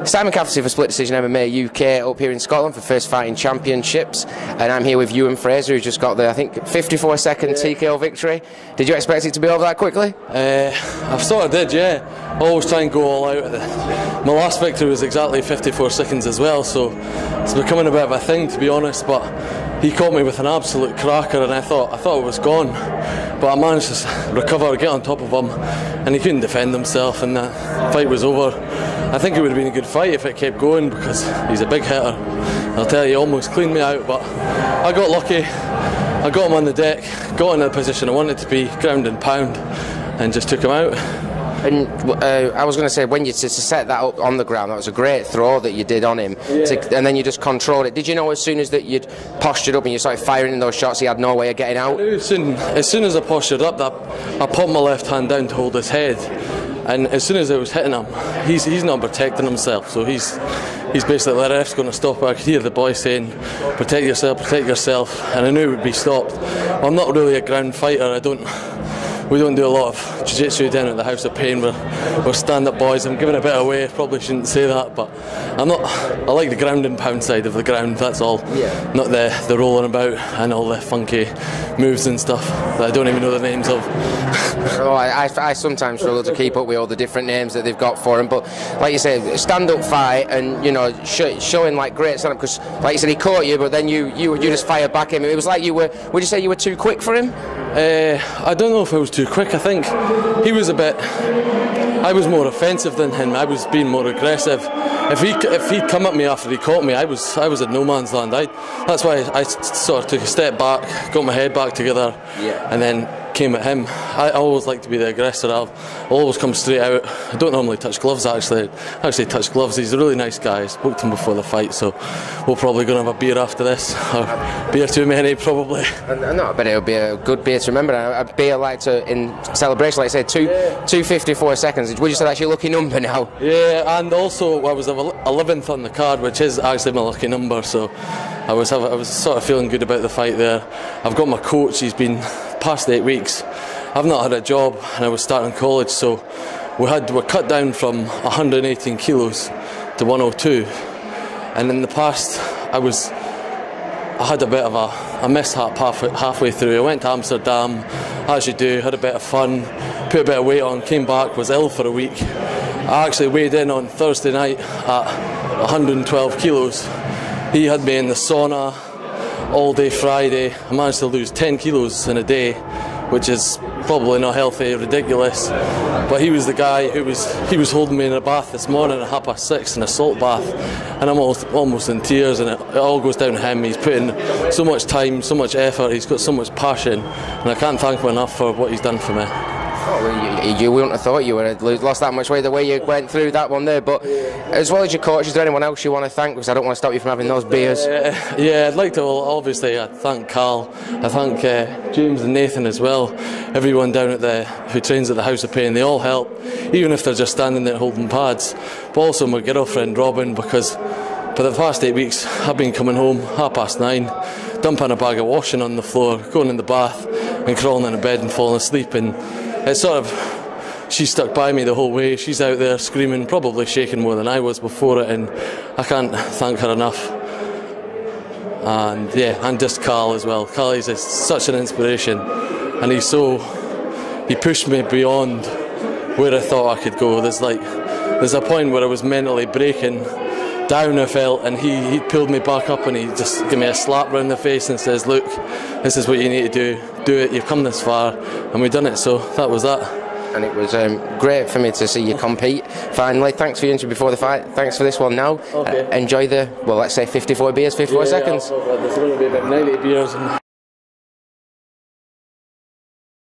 Simon Cafferty for Split Decision MMA UK up here in Scotland for First Fighting Championships, and I'm here with Euan Fraser, who just got the, I think, 54-second TKO victory. Did you expect it to be over that quickly? I sort of did, yeah. Always try and go all out. My last victory was exactly 54 seconds as well, so it's becoming a bit of a thing, to be honest, but he caught me with an absolute cracker and I thought it was gone, but I managed to recover, get on top of him, and he couldn't defend himself, and the fight was over. I think it would have been a good fight if it kept going, because he's a big hitter. I'll tell you, he almost cleaned me out, but I got lucky. I got him on the deck, got in the position I wanted to be, ground and pound, and just took him out. And I was going to say, when you to set that up on the ground, that was a great throw that you did on him, and then you just controlled it. Did you know as soon as that you'd postured up and you started firing in those shots, he had no way of getting out? As soon as I postured up, I put my left hand down to hold his head, and as soon as I was hitting him, he's not protecting himself, so he's basically, the ref's going to stop. I could hear the boy saying, protect yourself, and I knew it would be stopped. I'm not really a ground fighter. We don't do a lot of jiu-jitsu down at the House of Pain. We're stand-up boys. I'm giving a bit away, probably shouldn't say that, but I like the ground and pound side of the ground, that's all. Yeah. Not the rolling about and all the funky moves and stuff that I don't even know the names of. Oh, I sometimes struggle to keep up with all the different names that they've got for him, but like you said, stand-up fight, and you know, showing like great stand-up, because like you said, he caught you, but then you just fired back at him. It was like would you say you were too quick for him? I don't know if I was too quick. I think he was I was more offensive than him. I was being more aggressive. If he'd come at me after he caught me, I was at no man's land. That's why I sort of took a step back, got my head back together, and then came at him. I always like to be the aggressor. I'll always come straight out. I don't normally touch gloves, actually. I actually touch gloves. He's a really nice guy. I spoke to him before the fight, so we're probably going to have a beer after this. Or beer too many, probably. No, I bet it'll be a good beer to remember. A beer like in celebration, like I said, 2:54 seconds. Would you say that's your lucky number now? Yeah, and also I was 11th on the card, which is actually my lucky number, so I was sort of feeling good about the fight there. I've got my coach. He's been past 8 weeks. I've not had a job, and I was starting college, so we're cut down from 118 kilos to 102, and in the past I had a bit of a mishap halfway through. I went to Amsterdam, as you do, had a bit of fun, put a bit of weight on, came back, was ill for a week. I actually weighed in on Thursday night at 112 kilos. He had me in the sauna all day Friday. I managed to lose 10 kilos in a day, which is probably not healthy, ridiculous. But he was the guy he was holding me in a bath this morning at 6:30 in a salt bath, and I'm almost in tears, and it all goes down to him. He's put in so much time, so much effort, he's got so much passion, and I can't thank him enough for what he's done for me. Oh, well, you wouldn't have thought you would have lost that much weight the way you went through that one there, but as well as your coach, is there anyone else you want to thank? Because I don't want to stop you from having those beers. Yeah, I'd like to, obviously, I thank Carl, I thank James and Nathan as well, everyone down who trains at the House of Pain. They all help, even if they're just standing there holding pads. But also my girlfriend Robin, because for the past 8 weeks I've been coming home 9:30, dumping a bag of washing on the floor, going in the bath and crawling into bed and falling asleep, and it's sort of, she stuck by me the whole way. She's out there screaming, probably shaking more than I was before it, and I can't thank her enough. And yeah, and just Carl as well. Carl is such an inspiration, and he pushed me beyond where I thought I could go. There's a point where I was mentally breaking down, I felt, and he pulled me back up, and he just gave me a slap round the face and says, look, this is what you need to do it, you've come this far, and we've done it. So that was that. And it was great for me to see you compete finally. Thanks for your interview before the fight, thanks for this one now. Okay. Enjoy the, well, let's say 54 beers, 54 seconds. There's going to be about 90 beers.